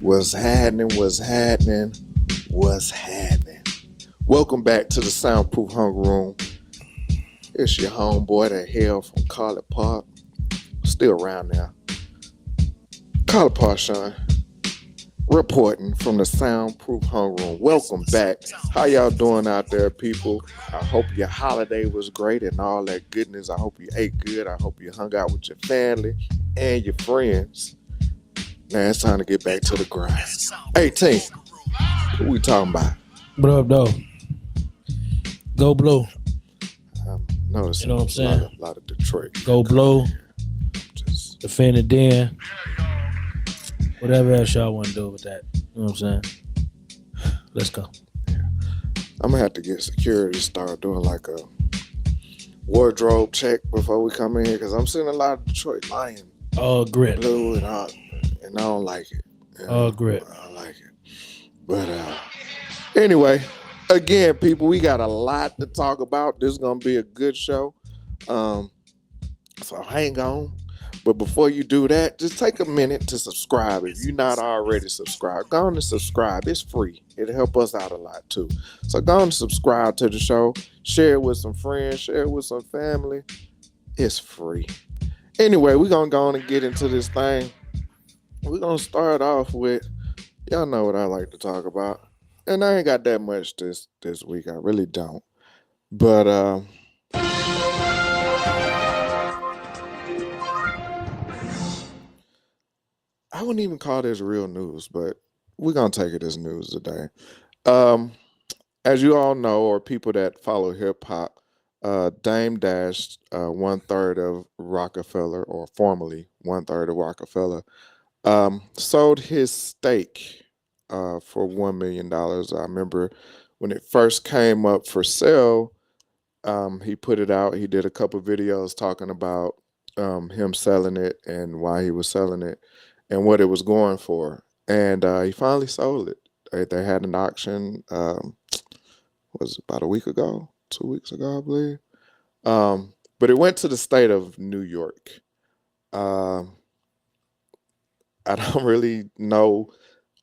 What's happening? What's happening? What's happening? Welcome back to the Soundproof Hunger Room. It's your homeboy, that hell from College Park. Still around there. College Park, Sean. Reporting from the Soundproof Hunger Room. Welcome back. How y'all doing out there, people? I hope your holiday was great and all that goodness. I hope you ate good. I hope you hung out with your family and your friends. Now it's time to get back to the grind. 18. What we talking about? What up, though? Go blue. Noticing You know what I'm saying? a lot of Detroit. Go blue. Just Defend it then. Whatever else y'all want to do with that. You know what I'm saying? Let's go. I'm gonna have to get security to start doing like a wardrobe check before we come in here because I'm seeing a lot of Detroit Lion All grit. blue and I don't like it. You know, All grit. I don't like it. But anyway, again, people, we got a lot to talk about. This is gonna be a good show. So hang on. But before you do that, just take a minute to subscribe. If you're not already subscribed, go on and subscribe. It's free. It'll help us out a lot too. So go on and subscribe to the show. Share it with some friends. Share it with some family. It's free. Anyway, we're going to go on and get into this thing. We're going to start off with, y'all know what I like to talk about. And I ain't got that much this week. I really don't. But I wouldn't even call this real news, but we're going to take it as news today. As you all know, or people that follow hip hop, Dame Dash, 1/3 of Rockefeller, or formerly 1/3 of Rockefeller, sold his stake for $1 million. I remember when it first came up for sale, he put it out. He did a couple videos talking about him selling it and why he was selling it and what it was going for. And he finally sold it. They had an auction, was about a week ago, 2 weeks ago, I believe. But it went to the state of New York. I don't really know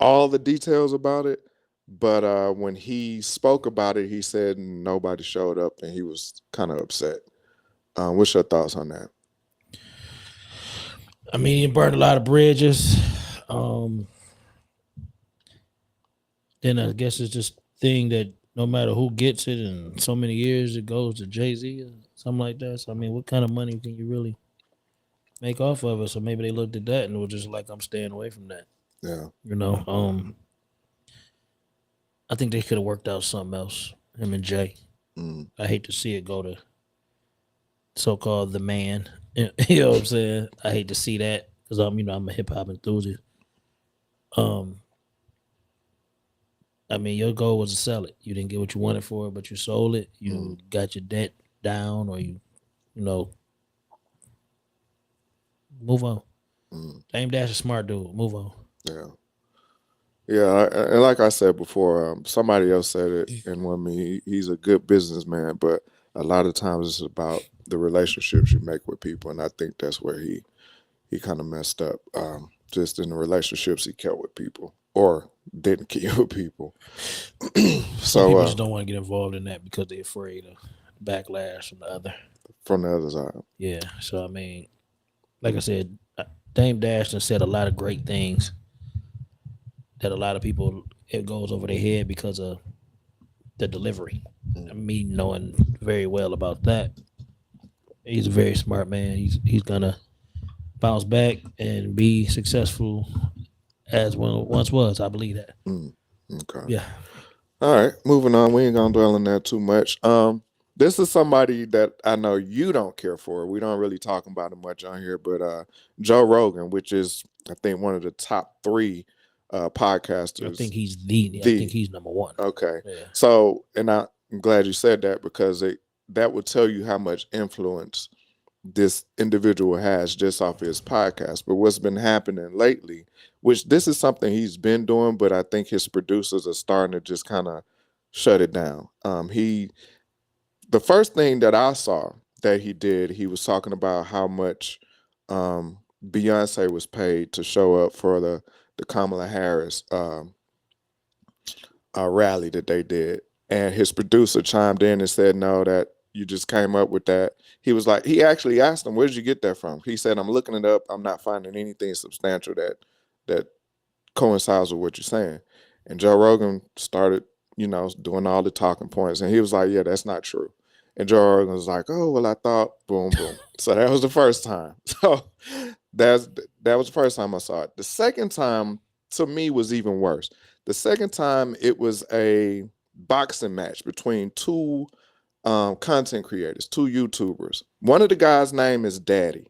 all the details about it, but when he spoke about it, he said nobody showed up and he was kind of upset. What's your thoughts on that? I mean, he burned a lot of bridges. Then I guess it's just thing that no matter who gets it in so many years, it goes to Jay-Z or something like that. So, I mean, what kind of money can you really make off of it? So maybe they looked at that and were just like, I'm staying away from that. Yeah. You know, I think they could have worked out something else, him and Jay. I hate to see it go to so-called the man. You know what I'm saying? I hate to see that because I'm a hip hop enthusiast. I mean, your goal was to sell it. You didn't get what you wanted for it, but you sold it. You got your debt down, or you move on. Dame Dash a smart dude. Move on. Yeah. Yeah, and like I said before, somebody else said it in one of me. He's a good businessman, but a lot of times it's about the relationships you make with people, and I think that's where he kind of messed up, just in the relationships he kept with people or didn't keep with people. Some people just don't want to get involved in that because they're afraid of backlash from the other side. Yeah, so I mean, like I said, Dame Dash said a lot of great things that a lot of people, it goes over their head because of the delivery. Me knowing very well about that. He's a very smart man. He's gonna bounce back and be successful as once was. I believe that. Okay. Yeah. All right, moving on. We ain't gonna dwell on that too much. This is somebody that I know you don't care for. We don't really talk about him much on here, but Joe Rogan, which is I think one of the top 3 podcasters. I think he's I think he's number 1. Okay. Yeah. So, and I'm glad you said that because that would tell you how much influence this individual has just off his podcast. But what's been happening lately, which this is something he's been doing, but I think his producers are starting to just kind of shut it down. The first thing that I saw that he did, he was talking about how much Beyonce was paid to show up for the the Kamala Harris rally that they did, and his producer chimed in and said, "No, that you just came up with that." He was like, he actually asked him, "Where did you get that from?" He said, "I'm looking it up. I'm not finding anything substantial that coincides with what you're saying." And Joe Rogan started, doing all the talking points, and he was like, "Yeah, that's not true." And Joe Rogan was like, "Oh, well, I thought, boom, boom." So that was the first time. So that's that was the first time I saw it. The second time to me was even worse. The second time it was a boxing match between two content creators, two YouTubers. One of the guys' name is Daddy.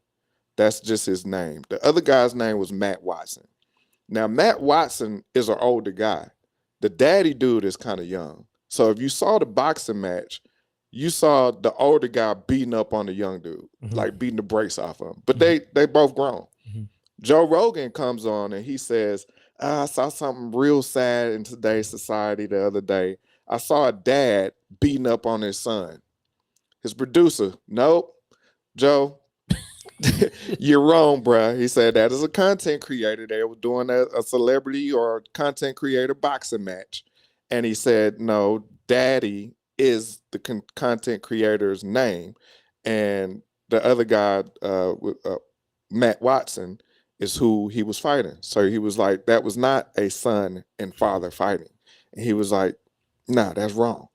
That's just his name. The other guy's name was Matt Watson. Now, Matt Watson is an older guy. The daddy dude is kind of young. So if you saw the boxing match, you saw the older guy beating up on the young dude, Mm-hmm. like beating the brakes off of him. But Mm-hmm. they both grown. Mm-hmm. Joe Rogan comes on and he says, I saw something real sad in today's society the other day. I saw a dad beating up on his son. His producer, nope, Joe, you're wrong, bruh. He said that as a content creator, they were doing a celebrity or content creator boxing match. And he said, no, Daddy is the content creator's name. And the other guy, Matt Watson, is who he was fighting. So he was like, that was not a son and father fighting. And he was like, nah, that's wrong.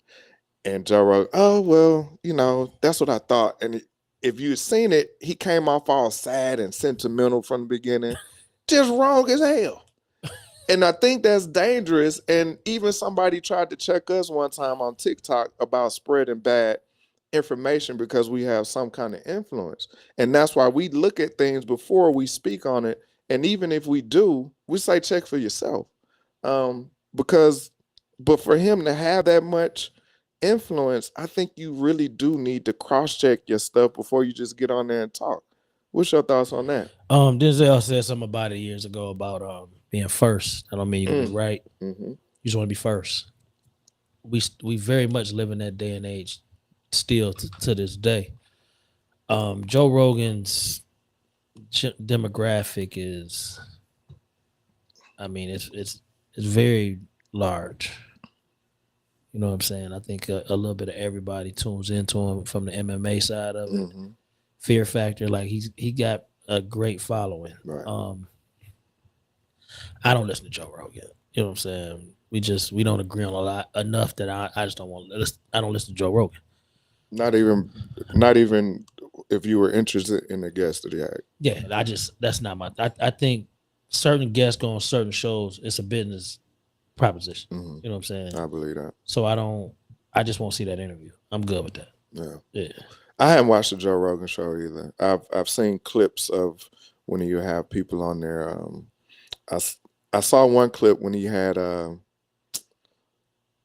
And Joe wrote, "Oh well, that's what I thought." And if you'd seen it, he came off all sad and sentimental from the beginning, just wrong as hell. And I think that's dangerous. And even somebody tried to check us one time on TikTok about spreading bad information because we have some kind of influence. And that's why we look at things before we speak on it. And even if we do, we say check for yourself. Because, but for him to have that much influence, I think you really do need to cross check your stuff before you just get on there and talk. What's your thoughts on that? Denzel said something about it years ago about being first. I don't mean you're gonna be Mm. right. Mm-hmm. You just want to be first. We very much live in that day and age still to this day. Joe Rogan's demographic is, I mean, it's very large. You know what I'm saying? I think a little bit of everybody tunes into him from the MMA side of it. Mm-hmm. Fear factor, like he got a great following. Right. I don't listen to Joe Rogan. You know what I'm saying? We don't agree on a lot enough that I just don't want. I don't listen to Joe Rogan. Not even, not even if you were interested in the guest that he had. Yeah, I just that's not my. I think certain guests go on certain shows. It's a business proposition. Mm-hmm. You know what I'm saying? I believe that. So I don't. I just won't see that interview. I'm good with that. Yeah. Yeah. I haven't watched the Joe Rogan show either. I've seen clips of when you have people on there. I, I saw one clip when he had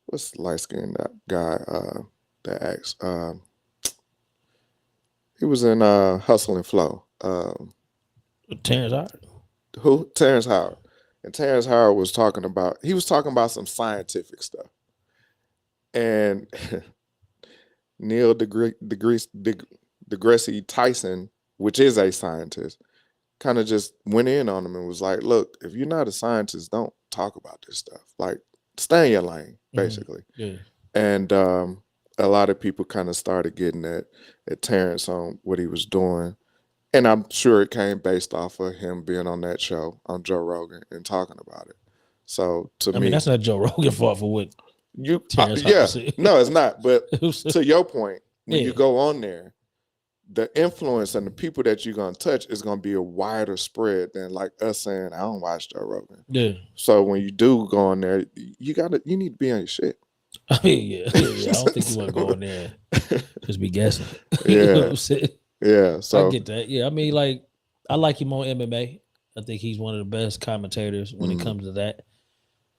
what's the light skinned guy that acts. He was in Hustle and Flow. Terrence Howard. Who? Terrence Howard. And Terrence Howard was talking about, he was talking about some scientific stuff. And Neil deGrasse Tyson, which is a scientist, kind of just went in on him and was like, look, if you're not a scientist, don't talk about this stuff. Like, stay in your lane, basically. Yeah. And a lot of people kind of started getting at Terrence on what he was doing. And I'm sure it came based off of him being on that show on Joe Rogan and talking about it. So to I mean, me, that's not Joe Rogan fault for what Terrence Howard yeah, said. no, it's not. But to your point, when Yeah. you go on there, the influence and the people that you're gonna touch is gonna be a wider spread than like us saying I don't watch Joe Rogan. Yeah. So when you do go on there, you need to be on your shit. I mean, yeah. I don't think you want to go in there and just be guessing. You know what Yeah, I'm saying? yeah. I So get that. Yeah. I mean, like, I like him on MMA. I think he's one of the best commentators when it mhm, comes to that.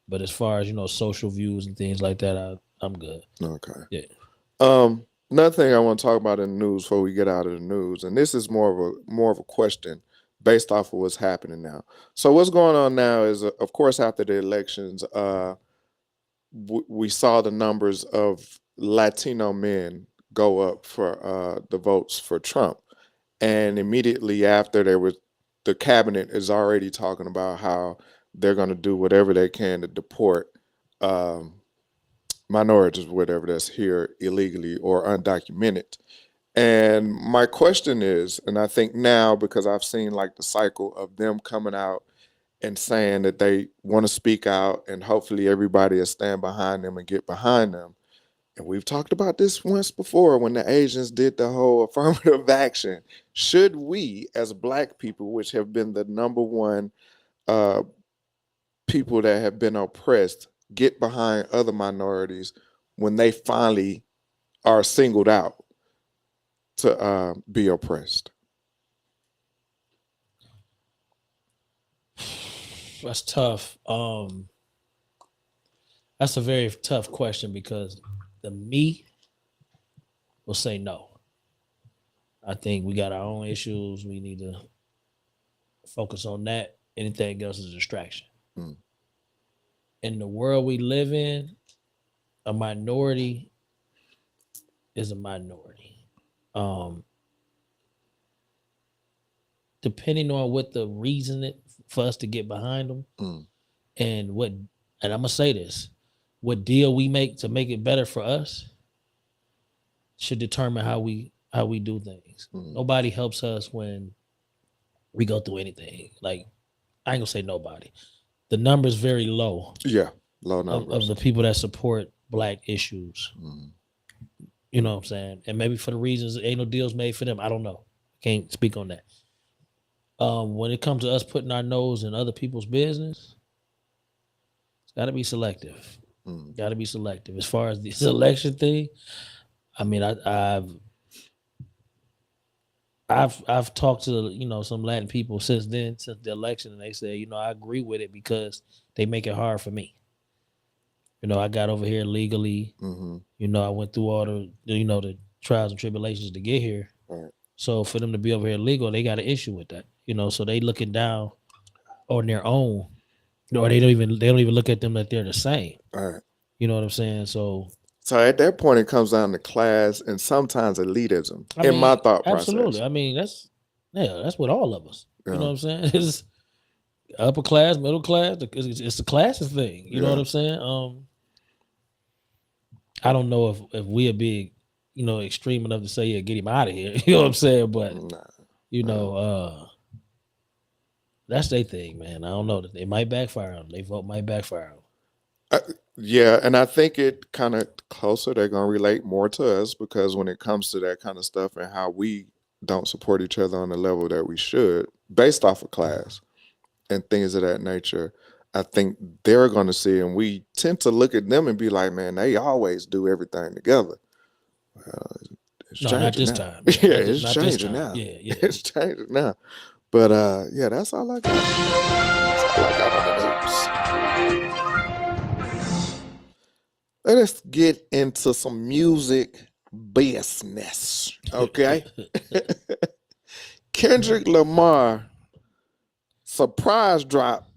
But as far as, social views and things like that, I'm good. okay. Yeah. Another thing I want to talk about in the news before we get out of the news, and this is more of a question based off of what's happening now. So what's going on now is, of course, after the elections, we saw the numbers of Latino men go up for the votes for Trump, and immediately after the cabinet is already talking about how they're going to do whatever they can to deport um, minorities, whatever that's here illegally or undocumented. And my question is, and I think now because I've seen like the cycle of them coming out and saying that they want to speak out, and hopefully everybody will stand behind them and get behind them. And we've talked about this once before when the Asians did the whole affirmative action. Should we, as Black people, which have been the number one uh, people that have been oppressed, get behind other minorities when they finally are singled out to be oppressed? That's tough. That's a very tough question because the me will say no. I think we got our own issues. We need to focus on that. Anything else is a distraction. Mm, In the world we live in, a minority is a minority. Um, Depending on what the reason for us to get behind them mm, and and I'm gonna say this, what deal we make to make it better for us should determine how we do things. mm. Nobody helps us when we go through anything. Like I ain't gonna say nobody. The number's very low Yeah, low of numbers. the people that support black issues. Mm, You know what I'm saying? And maybe for the reasons ain't no deals made for them. I don't know. Can't speak on that. When it comes to us putting our nose in other people's business, it's got to be selective. mm, Got to be selective. As far as the selection thing, I mean, I've talked to some Latin people since then, since the election, and they say I agree with it because they make it hard for me. I got over here legally. mm-hmm. I went through all the trials and tribulations to get here. Right, So for them to be over here legal, they got an issue with that. So they looking down on their own, or they don't even look at them that they're the same. right. You know what I'm saying? So So at that point, it comes down to class and sometimes elitism I in my mean, thought absolutely. process. I mean, that's with all of us. You know Yeah, what I'm saying? It's upper class, middle class. It's a classic thing. You know what yeah, I'm saying? I don't know if we're big, extreme enough to say, yeah, get him out of here. You know what I'm saying? But nah, you nah. know, that's their thing, man. I don't know. It might backfire on them. They vote might backfire on them. Uh, yeah, and I think it kind of closer. They're gonna relate more to us because when it comes to that kind of stuff and how we don't support each other on the level that we should, based off of class and things of that nature, I think they're gonna see, and we tend to look at them and be like, man, they always do everything together. Well, it's No, not changing this now. time. Yeah, Yeah, not this, it's not this changing time. now. Yeah, yeah. It's changing now. But yeah, that's all I got. That's all I got on the news. Let us get into some music business. Okay. Kendrick Lamar surprise drop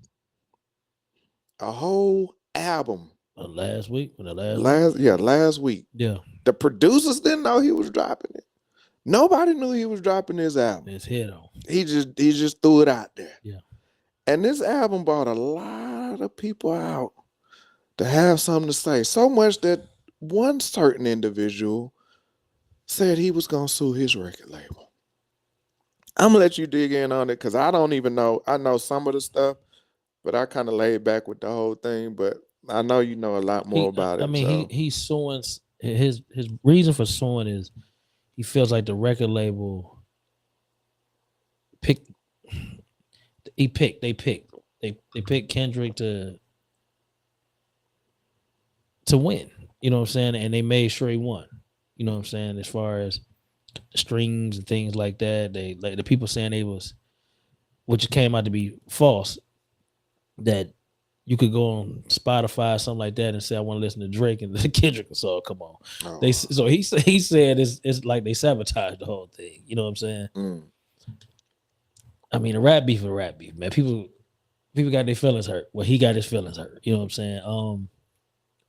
a whole album Last week, when the last week, last week. yeah, The producers didn't know he was dropping it. Nobody knew he was dropping this album. his head on. He just threw it out there. Yeah, And this album brought a lot of people out to have something to say. So much that one certain individual said he was gonna sue his record label. I'm gonna let you dig in on it because I don't even know. I know some of the stuff, but I kind of laid back with the whole thing. But I know you know a lot more he. about I it. mean, So he's suing. His reason for suing is he feels like the record label picked. They picked Kendrick to win. You know what I'm saying? And they made sure he won. You know what I'm saying? As far as streams and things like that, they like the people saying they was, which came out to be false. That you could go on Spotify or something like that and say I want to listen to Drake and the Kendrick song. Come on, oh, he said it's like they sabotaged the whole thing. You know what I'm saying? mm, I mean, a rap beef is a rap beef, man. People got their feelings hurt. Well, he got his feelings hurt. You know what I'm saying?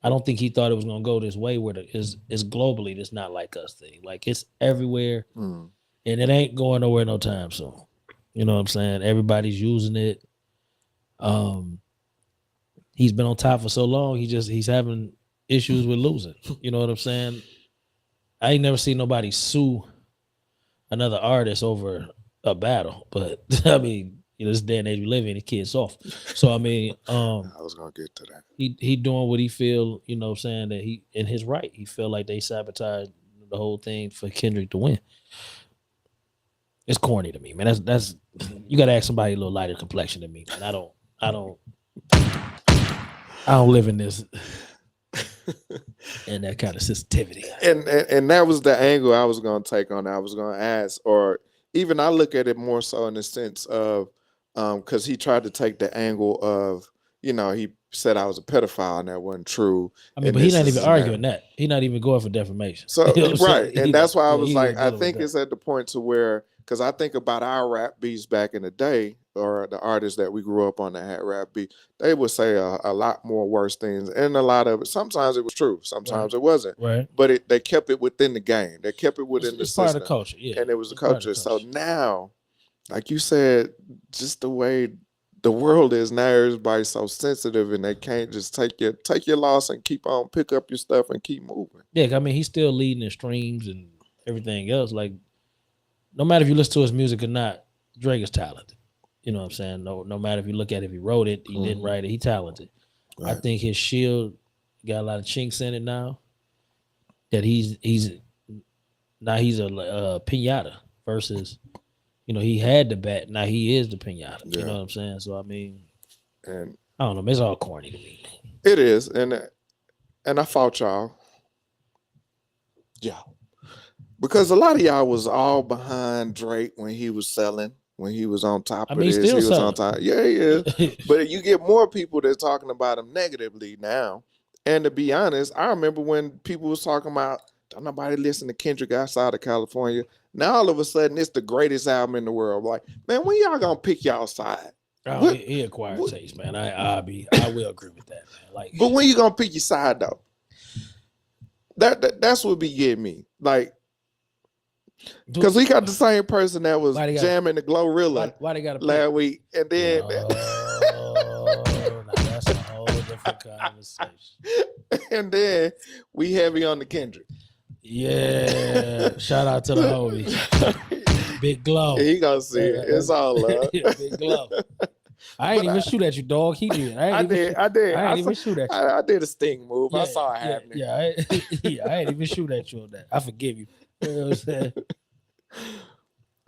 I don't think he thought it was gonna go this way. Where it's globally, it's not like us thing. Like it's everywhere, mm, and it ain't going nowhere no time soon. You know what I'm saying? Everybody's using it. he's been on top for so long. He's having issues with losing. You know what I'm saying? I ain't never seen nobody sue another artist over a battle, but I mean, this day and age we live in, the kid's soft. So I mean, I was gonna get to that. he doing what he feel, what I'm saying, that he in his right. He feel like they sabotaged the whole thing for Kendrick to win. It's corny to me, man. That's you gotta ask somebody a little lighter complexion than me, man. I don't live in this and that kind of sensitivity. And that was the angle I was gonna take on. I was gonna ask, or even I look at it more so in the sense of, because he tried to take the angle of, he said I was a pedophile and that wasn't true, I mean, and but he's this not is even and that. arguing that. He's not even going for defamation. So You know what I'm right, saying? and that's why I was He like, ain't I dealing with think that. it's at the point to where, because I think about our rap beats back in the day, or the artists that we grew up on that had rap beat, they would say a lot more worse things, and a lot of it. Sometimes it was true, Right. sometimes it wasn't, Right. but they kept it within the game. They kept it within the It's part of the system, culture. Yeah. and it was the It's part of the culture. So culture. now, like you said, just the way the world is now, everybody's so sensitive, and they can't just take your loss and keep on pick up your stuff and keep moving. Yeah, I mean, he's still leading in streams and everything else. Like, no matter if you listen to his music or not, Drake is talented. You know what I'm saying? No matter if you look at it, if he wrote it, he didn't Hmm. write it, he talented. I Right. think his shield got a lot of chinks in it now. That he's now he's a pinata versus he had the bat. Now he is the pinata. You know Yeah. what I'm saying? So I mean, And I don't know. It's all corny to me. it is, and I fought y'all. Yeah. Because a lot of y'all was all behind Drake when he was selling, when he was on I top of mean, he's this, still he was on selling. top. Yeah, he is. But you get more people that's talking about him negatively now. And to be honest, I remember when people was talking about don't nobody listen to Kendrick outside of California. Now all of a sudden it's the greatest album in the world. Like, man, when y'all gonna pick y'all side? Oh, What, he acquired what taste, man. I will agree with that, man. Like, but when you gonna pick your side though? That's what be getting me. Like, do because we got the same person that was why they got jamming the Glorilla why they got to pick? last week, and then Oh, now that's a whole different conversation. and then we heavy on the Kendrick. Yeah, shout out to the homie, Big Glow, He gonna see it. It's all love. Big Glow. I ain't But even shoot at you, dog. He did. I did, I did, I ain't even shoot at you. I did a sting move. I Yeah, saw it happening. yeah. I ain't even shoot at you on that. I forgive you. You know what I'm saying?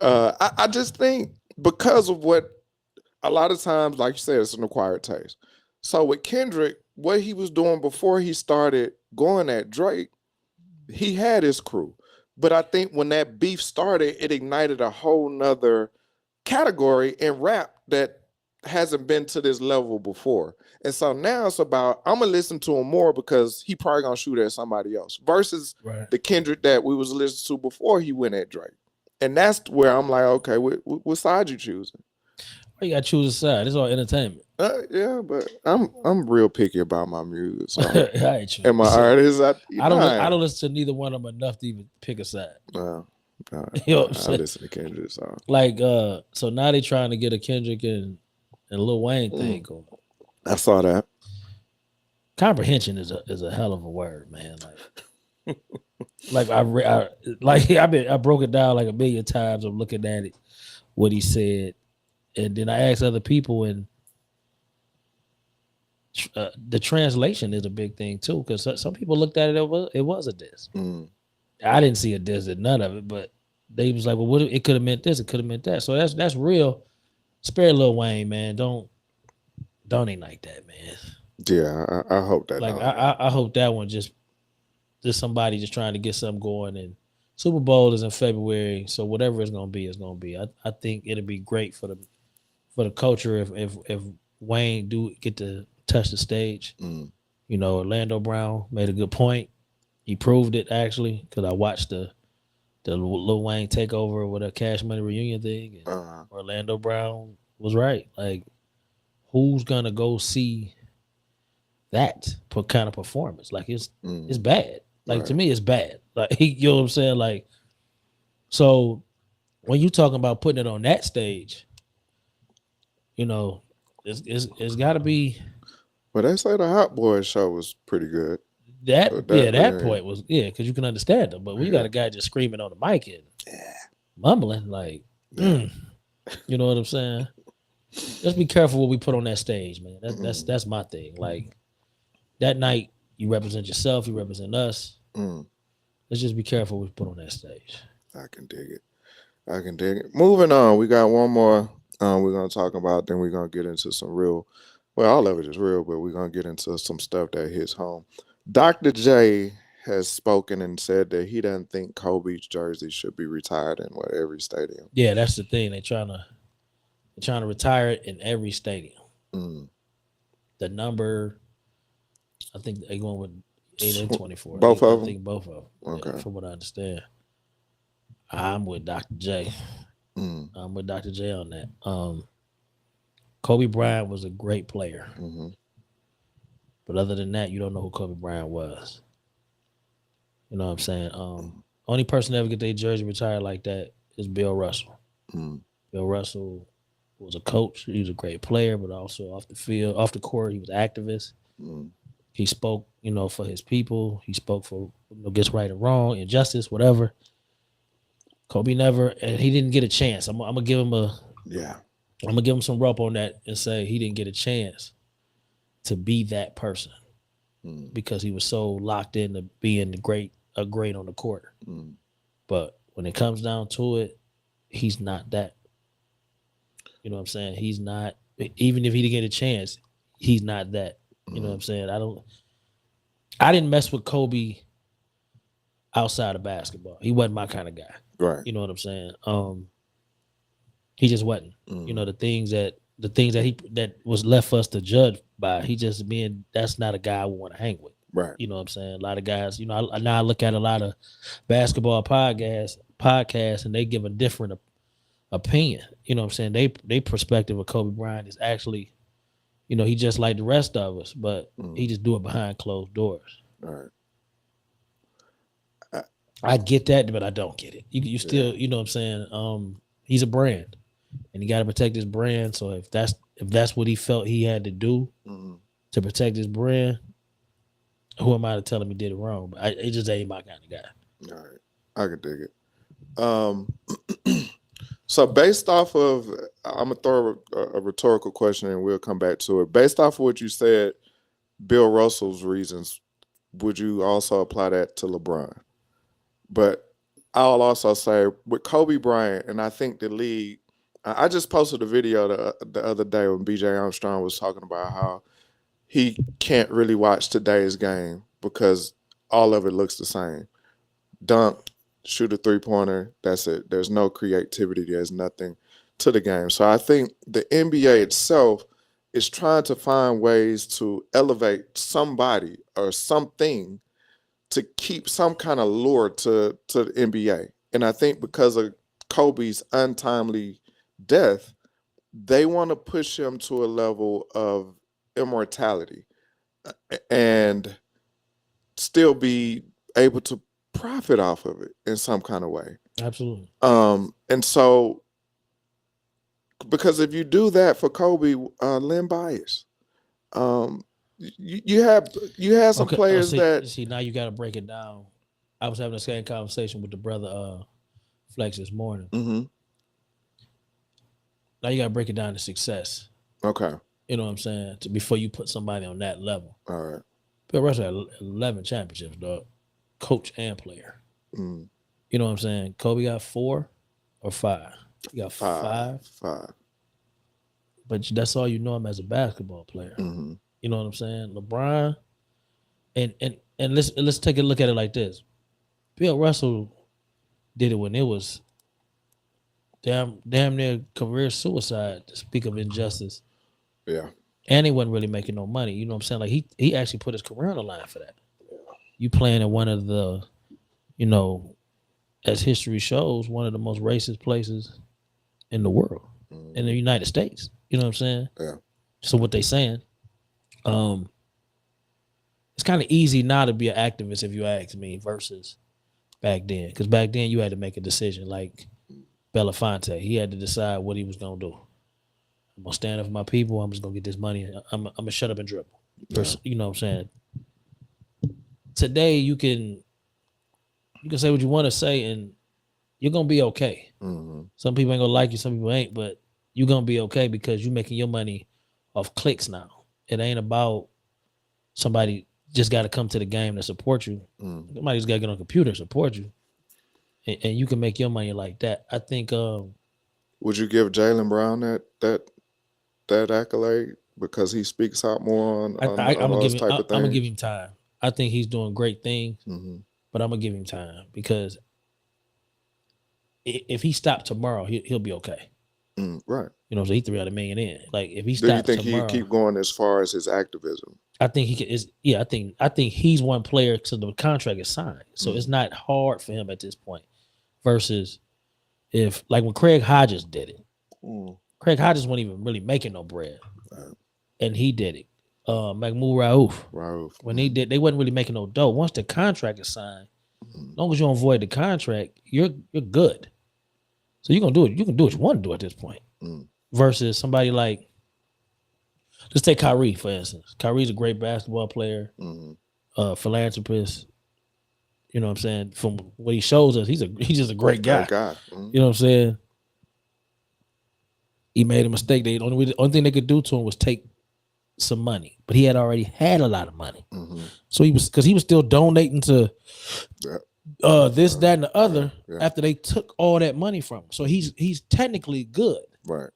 I just think because of what a lot of times, like you said, it's an acquired taste. So with Kendrick, what he was doing before he started going at Drake, he had his crew. But I think when that beef started, it ignited a whole nother category in rap that hasn't been to this level before. And so now it's about I'm gonna listen to him more because he probably gonna shoot at somebody else versus Right. the Kendrick that we was listening to before he went at Drake. And that's where I'm like, okay, what side you choosing? Why you gotta choose a side? It's all entertainment. Yeah, but I'm real picky about my music. So I ain't choose. and my So, artists, I I am. don't listen to neither one of them enough to even pick a side. Uh, You know what I'm I saying? listen to Kendrick. So Like, so now they trying to get a Kendrick and Lil Wayne thing going. I saw that. Comprehension is a hell of a word, man. I like I broke it down like a million times. I'm looking at it, what he said, and then I asked other people, and the translation is a big thing too. Because some people looked at it was a diss. Mm, I didn't see a diss in none of it, but they was like, well, what it could have meant this, it could have meant that. So that's real. Spare Lil Wayne, man. Don't ignite that, man. yeah, I hope that Like don't. I hope that one just somebody just trying to get something going. And Super Bowl is in February, so whatever it's gonna be, it's gonna be. I think it'll be great for the culture if Wayne do get to touch the stage. Mm, Orlando Brown made a good point. He proved it actually because I watched the Lil Wayne takeover with a Cash Money reunion thing, and uh, Orlando Brown was right. Like, who's gonna go see that kind of performance? Like, it's mm, bad. Like, to right. me, it's bad. Like, you know what I'm saying? Like, so when you talking about putting it on that stage, you know, it's got to be. Well, they say the Hot Boys show was pretty good. That yeah, that Yeah, point was because you can understand them. But we got yeah, a guy just screaming on the mic and mumbling like, yeah. mm, you know what I'm saying? Just be careful what we put on that stage, man. That's my thing. Like that night, you represent yourself, you represent us. Mm, Let's just be careful what we put on that stage. I can dig it. I can dig it. Moving on, we got one more we're gonna talk about, then we're gonna get into some real well, all of it is real, but we're gonna get into some stuff that hits home. Dr. J has spoken and said that he doesn't think Kobe's jersey should be retired in what every stadium. Yeah, that's the thing. They're trying to retire it in every stadium. Mm. The number, I think they going with 8 and 24. Both I of them? think both of them. Yeah, Okay. from what I understand. I'm with Dr. J. Mm. I'm with Dr. J on that. Kobe Bryant was a great player, Mm-hmm. but other than that, you don't know who Kobe Bryant was. You know what I'm saying? Only person to ever get their jersey retired like that is Bill Russell. Mm. Bill Russell was a coach. He was a great player, but also off the field, off the court, he was an activist. Mm. He spoke, for his people. He spoke for gets right and wrong, injustice, whatever. Kobe never, and he didn't get a chance. I'm gonna give him Yeah. I'm gonna give him some rub on that and say he didn't get a chance to be that person Mm. because he was so locked into being a great on the court. Mm. But when it comes down to it, he's not that. You know what I'm saying? He's not. Even if he didn't get a chance, he's not that. You know what I'm Mm. saying? I didn't mess with Kobe outside of basketball. He wasn't my kind of guy. Right. You know what I'm saying? He just wasn't. Mm. The things that he that was left for us to judge by. He just being that's not a guy I would want to hang with. Right. You know what I'm saying? A lot of guys, now I look at a lot of basketball podcasts, and they give a different opinion. You know what I'm saying? They perspective of Kobe Bryant is actually, he just like the rest of us, but he Mm. just do it behind closed doors. Right. I, I get that, but I don't get it. You yeah. still, you know what I'm saying? He's a brand, and he got to protect his brand. So if that's what he felt he had to do Mm. to protect his brand, who am I to tell him he did it wrong? But it just ain't my kind of guy. All right. I can dig it. Um, so based off of, I'm gonna throw a rhetorical question and we'll come back to it. Based off of what you said, Bill Russell's reasons, would you also apply that to LeBron? But I'll also say with Kobe Bryant, and I think the league. I just posted a video the other day when BJ Armstrong was talking about how he can't really watch today's game because all of it looks the same. Dunk, shoot a 3-pointer. That's it. There's no creativity. There's nothing to the game. So I think the NBA itself is trying to find ways to elevate somebody or something to keep some kind of lure to the NBA. And I think because of Kobe's untimely death, they want to push him to a level of immortality and still be able to profit off of it in some kind of way. Absolutely. And so because if you do that for Kobe, Lynn Bias, um, you had some Okay. Oh, players see, that. see, now you got to break it down. I was having the same conversation with the brother Flex this morning. Mm-hmm. Now you got to break it down to success. Okay. You know what I'm saying? Before you put somebody on that level. All right. Bill Russell had 11 championships, dog. Coach and player. Mm. You know what I'm saying? Kobe got 4 or 5. He got five, Five. but that's all you know him as a basketball player. Mm-hmm. You know what I'm saying? LeBron, and let's take a look at it like this. Bill Russell did it when it was damn near career suicide, to speak of injustice. Yeah. And he wasn't really making no money. You know what I'm saying? Like he actually put his career on the line for that. You playing in one of the, you know, as history shows, one of the most racist places in the world, in the United States. You know what I'm saying? Yeah. So what they saying, it's kind of easy now to be an activist if you ask me versus back then. Because back then you had to make a decision. Like Belafonte, he had to decide what he was gonna do. I'm gonna stand up for my people. I'm just gonna get this money. I'm gonna shut up and dribble. Yeah. You know what I'm saying? Today you can say what you want to say and you're gonna be okay. Mm-hmm. Some people ain't gonna like you, some people ain't, but you're gonna be okay because you're making your money off clicks now. It ain't about somebody just got to come to the game to support you. Mm. Somebody just got to get on a computer and support you, and you can make your money like that. I think Would you give Jalen Brown that accolade because he speaks out more on I'm on gonna give those him. type I'm of gonna give things? him time. I think he's doing great things, Mm-hmm. but I'm gonna give him time because if he stopped tomorrow, he'll be okay. Mm, right. You know, so he 300 million in. Like if he Do you stopped think he tomorrow, keep going as far as his activism? I think he can. Is yeah, I think he's one player because the contract is signed, so it's Mm, not hard for him at this point. Versus if like when Craig Hodges did it, mm, Craig Hodges wasn't even really making no bread, uh, and he did it. Mahmoud Rauf, Rauf. when they wasn't really making no dough. Once the contract is signed, Mm, as long as you don't void the contract, you're good. So you're gonna do it. You can do what you want to do at this point. mm, Versus somebody like just take Kyrie for instance. Kyrie's a great basketball player, mm. philanthropist. You know what I'm saying? From what he shows us, he's just a great Great guy. guy. Mm, You know what I'm saying? He made a mistake. Only thing they could do to him was take some money, but he had already had a lot of money. mm-hmm. So he was still donating to Yeah. this, that, and the Yeah. other Yeah. after they took all that money from him. So he's technically good. Right.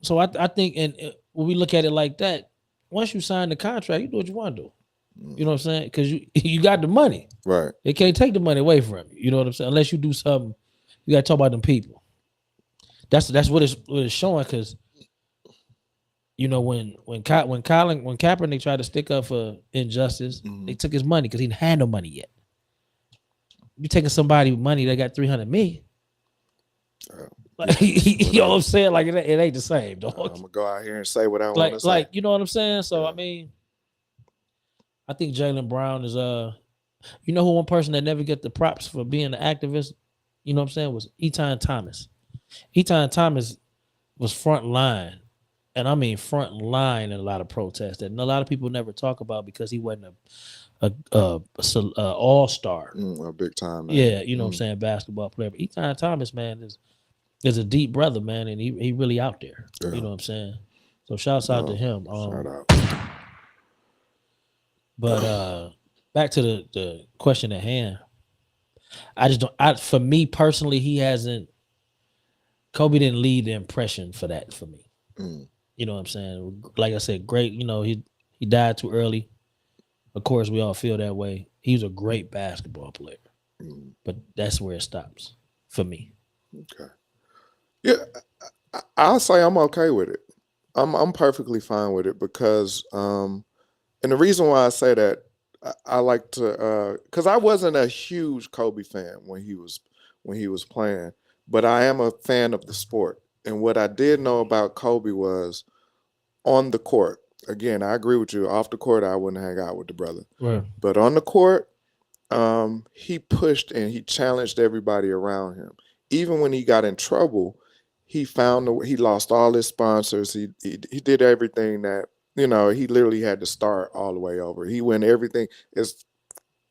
So I think, and when we look at it like that, once you sign the contract, you do what you want to do. You know Mm, what I'm saying? Because you got the money. right. They can't take the money away from you. You know what I'm saying? Unless you do something, you got to talk about them people. That's what it's showing. Because when Kaepernick tried to stick up for injustice, Mm-hmm. they took his money because he didn't have no money yet. You taking somebody with money that got 300 million. Yeah. Like, you know what I'm saying? Like it ain't the same, I'm dog. gonna go out here and say what I want to say. Like you know what I'm saying? So I Yeah. mean, I think Jalen Brown is you know who one person that never get the props for being an activist, you know what I'm saying, was Eton Thomas. Eton Thomas was front line, and I mean front line in a lot of protests that a lot of people never talk about because he wasn't a all star. A big time man. Yeah, you know what I'm saying, basketball player. But Eton Thomas, man, is a deep brother, man, and he really out there. You Yeah. know what I'm saying? So shouts out to No. him. Shout out. But back to the question at hand. I just don't. For me personally, he hasn't. Kobe didn't leave the impression for that for me. Mm, You know what I'm saying? Like I said, great. You know he died too early. Of course, we all feel that way. He was a great basketball player, mm, but that's where it stops for me. okay. Yeah. I'll say I'm okay with it. I'm perfectly fine with it because and the reason why I say that I like to because I wasn't a huge Kobe fan when he was playing, but I am a fan of the sport. And what I did know about Kobe was on the court. Again, I agree with you. Off the court, I wouldn't hang out with the brother, Right. but on the court, he pushed and he challenged everybody around him. Even when he got in trouble, he found he lost all his sponsors. He did everything that he literally had to start all the way over. He went everything is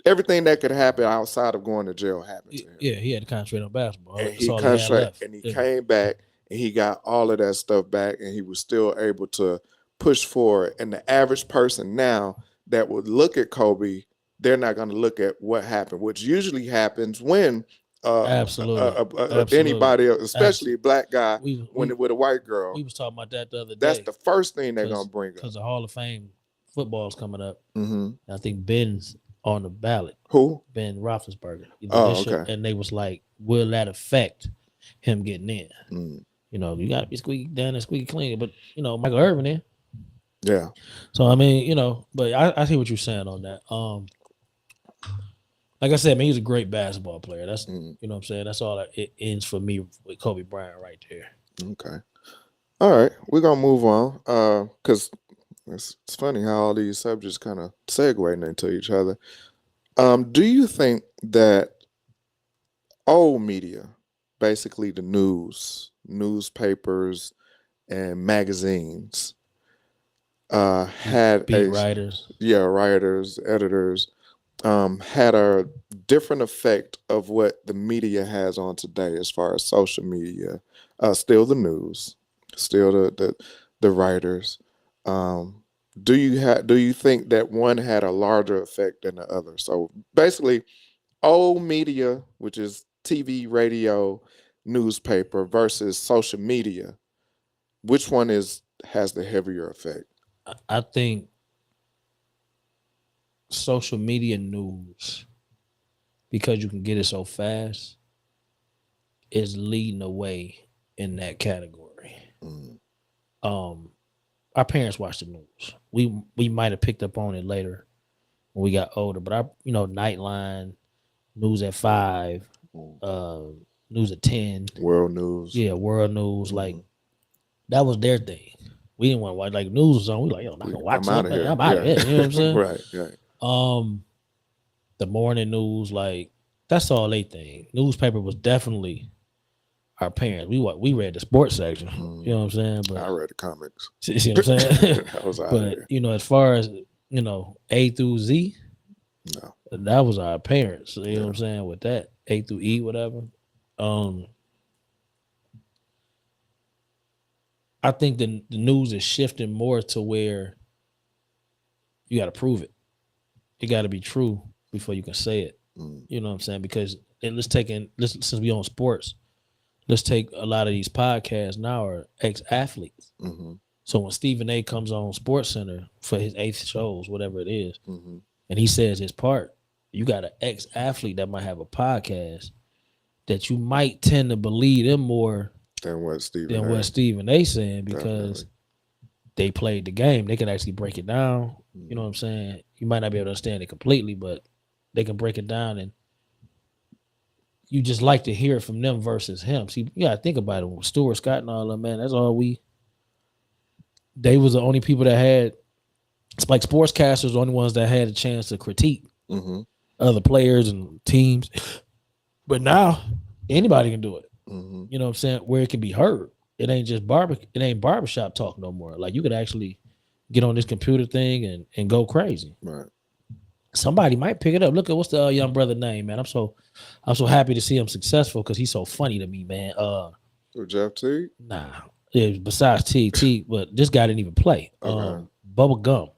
everything that could happen outside of going to jail happened to him. Yeah, he had to concentrate on basketball. And That's he all he had concentrated left. and he Yeah. came back and he got all of that stuff back and he was still able to push forward. And the average person now that would look at Kobe, they're not going to look at what happened, which usually happens when Absolutely. Absolutely. anybody, especially Absolutely. a black guy, We when we it with a white girl, we was talking about that the other that's day the first thing they're gonna because bring up. the Hall of Fame football is coming up. Mm-hmm. I think Ben's on the ballot. Who? Ben Roethlisberger. Either Oh, this year, okay. and they was like, will that affect him getting in? Mm. You know, you got to be squeaky down and squeaky clean. But Michael Irvin in. Yeah. So I mean, but I see what you're saying on that. Like I said, man, he's a great basketball player. That's Mm. you know what I'm saying. That's all that it ends for me with Kobe Bryant right there. Okay. All right. We're gonna move on. Because it's funny how all these subjects kind of segue into each other. Do you think that old media, basically the newspapers, and magazines, had beat a writers. yeah, writers, editors, had a different effect of what the media has on today as far as social media. Still the news, still the writers. Um, do you think that one had a larger effect than the other? So basically, old media, which is TV, radio, newspaper, versus social media, which one is has the heavier effect? I think social media news, because you can get it so fast, is leading the way in that category. Mm, Um, our parents watched the news. We might have picked up on it later when we got older, but our Nightline, news at 5, mm. uh, news at 10, World news. yeah, world news, like Hmm. that was their thing. We didn't want to watch like news or something. We like, yo, I'm not gonna I'm watch out it, of man. here. I'm out of Yeah. here. You know what I'm saying? Right. Right. Um, the morning news, like that's all they thing. Newspaper was definitely our parents. We read the sports section. You Mm. know what I'm saying? I But read the comics. see what I'm saying? I was out of But here. as far as A through Z, No. that was our parents. You know what Yeah. I'm saying? With that A through E, whatever. Um, I think the news is shifting more to where you got to prove it. It got to be true before you can say it. Mm. You know what I'm saying? Because and let's since we on sports, let's take a lot of these podcasts now are ex athletes. Hmm. So when Stephen A comes on Sports Center for his eighth shows, whatever it is, Hmm. and he says his part, you got an ex athlete that might have a podcast that you might tend to believe them more And what Stephen than what A. Stephen A saying Definitely. because they played the game. They can actually break it down. You know what Mm. I'm saying? You might not be able to understand it completely, but they can break it down and you just like to hear it from them versus him. See, you gotta think about it. With Stuart Scott and all that, man, that's all they was the only people that had it's like sportscasters the only ones that had a chance to critique Hmm. other players and teams. But now anybody can do it. Hmm. You know what I'm saying? Where it can be heard. It ain't barbershop talk no more. Like you could actually get on this computer thing and go crazy. Right. Somebody might pick it up. Look at what's the young brother name, man. I'm so happy to see him successful because he's so funny to me, man. So Jeff T. Nah, yeah, besides TT, but this guy didn't even play. Okay. Bubba Gum.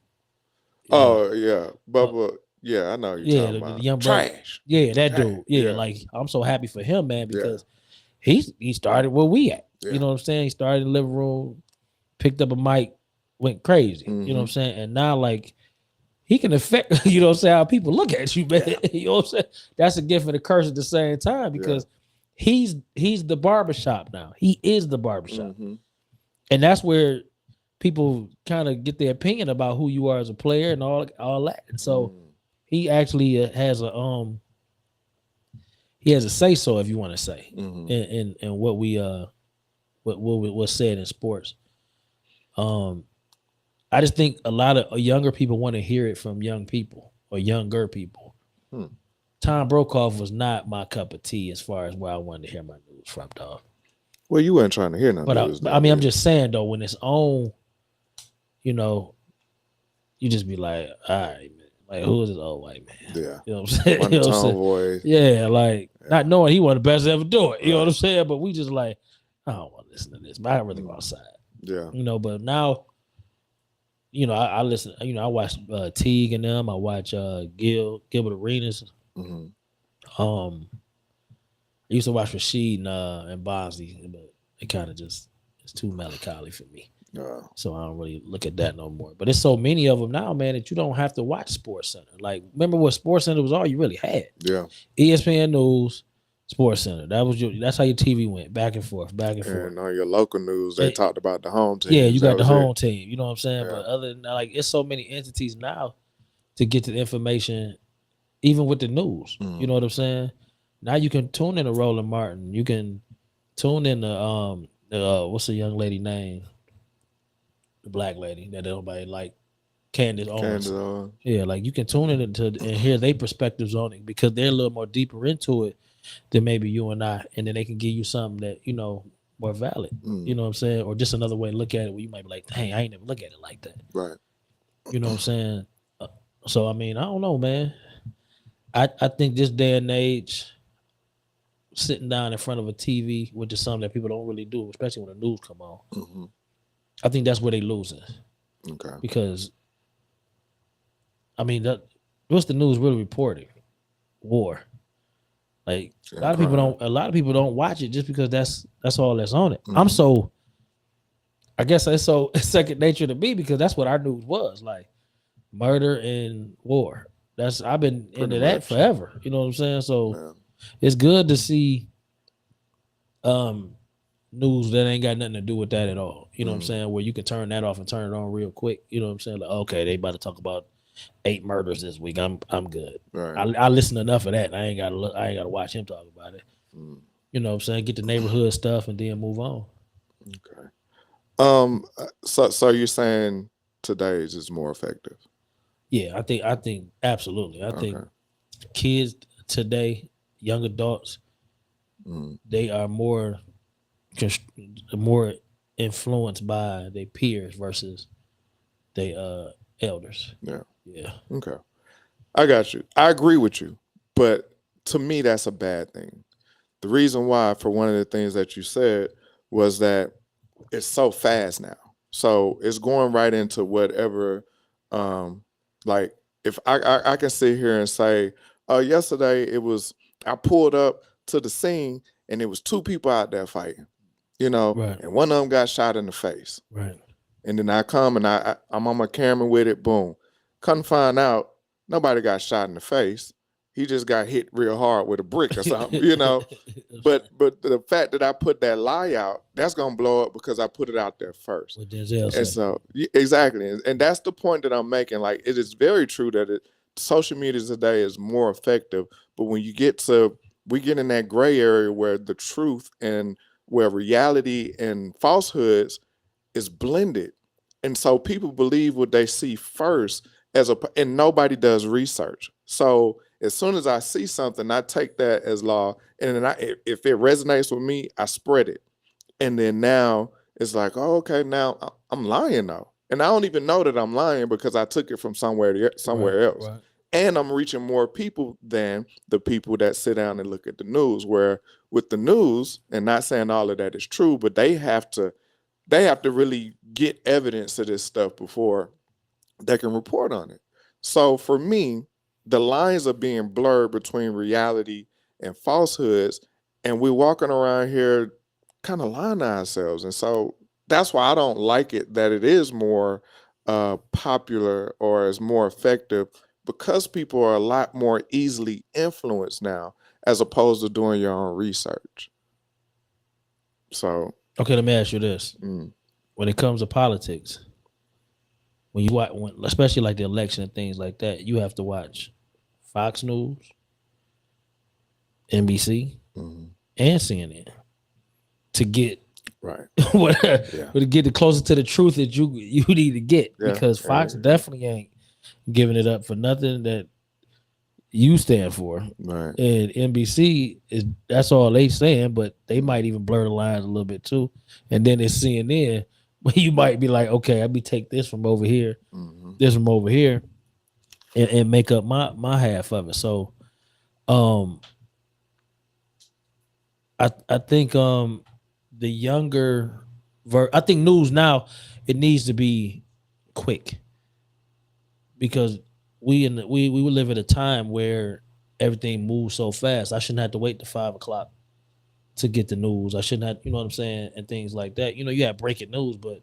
Yeah, Oh yeah, uh, Bubba. Yeah, I know who you're yeah, talking the about. young brother. Trash. Yeah, that Trash. dude. Yeah, Yeah. like I'm so happy for him, man, Yeah. because he started where we at. You Yeah. know what I'm saying? He started in the living room, picked up a mic, went crazy. You know what I'm Hmm. saying? And now like he can affect, you know what I'm saying, how people look at you, man. Yeah. You know what I'm saying? That's a gift and a curse at the same time Yeah. because he's the barbershop now. He is the barbershop. Hmm. And that's where people kind of get their opinion about who you are as a player and all that. And so Mm. he actually he has a say so if you want to say Hmm. in what we what's said in sports. Um I just think a lot of younger people want to hear it from young people or younger people. Hmm. Tom Brokaw was not my cup of tea as far as where I wanted to hear my news from, dog. Well, you weren't trying to hear no But news I then, mean, I'm did just saying though, when it's on, you know, you just be like, all right, man. Like, who is this old white man? you? Yeah. You know what I'm saying? You know what I'm Monotone saying? voice. Yeah, like Yeah. not knowing he wasn't the best to ever do it. You know what Right. I'm saying? But we just like, I don't want to listen to this, but I really go Mm. outside. Yeah. But now, I listen, I watch Teague and them. I watch Gilbert Arenas. Hmm. Um, I used to watch Rashid and Bosley, but it kind of just it's too melancholy for me. Yeah. So I don't really look at that no more. But there's so many of them now, man, that you don't have to watch Sports Center. Like, remember what Sports Center was all you really had? Yeah. ESPN News, Sports Center. That's how your TV went back and forth, back and forth. And on your local news, they Eh, talked about the home teams. yeah, you That got the was it. home team. You know what I'm saying? Yeah. But other than that, like, it's so many entities now to get to the information, even with the news. You Mm. know what I'm saying? Now you can tune in to Roland Martin. You can tune in to what's the young lady name? The black lady that nobody like, Candace Owens. Canada. Yeah, like you can tune in and hear their perspectives on it because they're a little more deeper into it than maybe you and I, and then they can give you something that more valid. You Mm. know what I'm saying, or just another way to look at it where you might be like, "Dang, I ain't never look at it like that." Right. You know what I'm saying? Uh, So I mean, I don't know, man. I think this day and age, sitting down in front of a TV, which is something that people don't really do, especially when the news come on. Hmm. I think that's where they losing Okay. because I mean, what's the news really reporting? War. Like a And lot of people crime. don't. A lot of people don't watch it just because that's all that's on it. I'm Hmm. so. I guess it's so it's second nature to me because that's what our news was like murder and war. That's I've been Pretty into that much. forever. You know what I'm saying? So Yeah. it's good to see um news that ain't got nothing to do with that at all. You know what I'm Hmm. saying? Where you can turn that off and turn it on real quick. You know what I'm saying? Like, okay, they about to talk about 8 murders this week. I'm good. Right. I listen to enough of that. And I ain't gotta look. I ain't gotta watch him talk about it. Mm. You know what I'm saying? Get the neighborhood stuff and then move on. Okay. So you're saying today's is more effective? Yeah, I think absolutely. I think Okay. kids today, young adults, Mm. they are const- more influenced by their peers versus they elders. Yeah. Yeah. Okay. I got you. I agree with you, but to me, that's a bad thing. The reason why, for one of the things that you said, was that it's so fast now. So it's going right into whatever, um, like if I can sit here and say, yesterday it was I pulled up to the scene and it was two people out there fighting, Right. and one of them got shot in the face. Right. And then I come and I'm on my camera with it. Boom. Come find out nobody got shot in the face. He just got hit real hard with a brick or something, But the fact that I put that lie out, that's gonna blow up because I put it out there first. What Denzel And said. so exactly, and that's the point that I'm making. Like it is very true that social media today is more effective, but when you get to we get in that gray area where the truth and where reality and falsehoods is blended, and so people believe what they see first and nobody does research. So as soon as I see something, I take that as law, and then if it resonates with me, I spread it, and then now it's like, oh, okay, now I'm lying though, and I don't even know that I'm lying because I took it from Right. somewhere else, Right. and I'm reaching more people than the people that sit down and look at the news. Where with the news, and not saying all of that is true, but they have to really get evidence of this stuff before they can report on it. So for me, the lines are being blurred between reality and falsehoods, and we're walking around here kind of lying to ourselves. And so that's why I don't like it that it is more popular or is more effective, because people are a lot more easily influenced now as opposed to doing your own research. So, Okay, let me ask you this. mm, When it comes to politics, when you watch, especially like the election and things like that, you have to watch Fox News, NBC, mhm, and CNN to get right. what Yeah. to get the closer to the truth that you need to get Yeah. because Yeah. Fox Yeah. definitely ain't giving it up for nothing that you stand for. Right. And NBC is that's all they saying, but they might even blur the lines a little bit too. And then it's CNN, but you might be like, okay, let me take this from over here, Hmm. this from over here, and make up my half of it. So um I think the younger I think news now it needs to be quick because we would live at a time where everything moves so fast. I shouldn't have to wait to 5 o'clock to get the news. I shouldn't have, you know what I'm saying, and things like that. You know, you have breaking news, but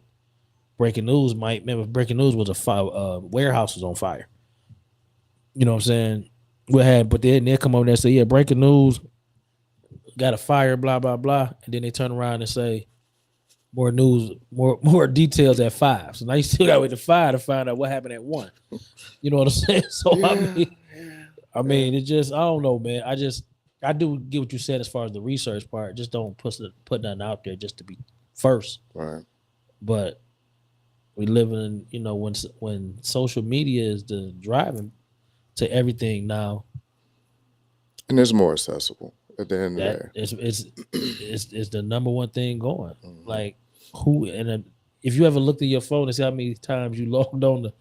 breaking news might remember breaking news was a fire, warehouse was on fire. You know what I'm saying? We had, but then they come over there and say, yeah, breaking news got a fire, blah blah blah, and then they turn around and say more news, more details at 5. So now you still got to wait to 5 to find out what happened at 1. You know what I'm saying? So Yeah. Yeah. I Yeah. mean, it just I don't know, man. I do get what you said as far as the research part. Just don't put nothing out there just to be first. Right. But we live in, you know, when social media is the driving to everything now, And it's more accessible at the end of the that day. it's the number one thing going. Hmm. Like who and if you ever looked at your phone and see how many times you logged on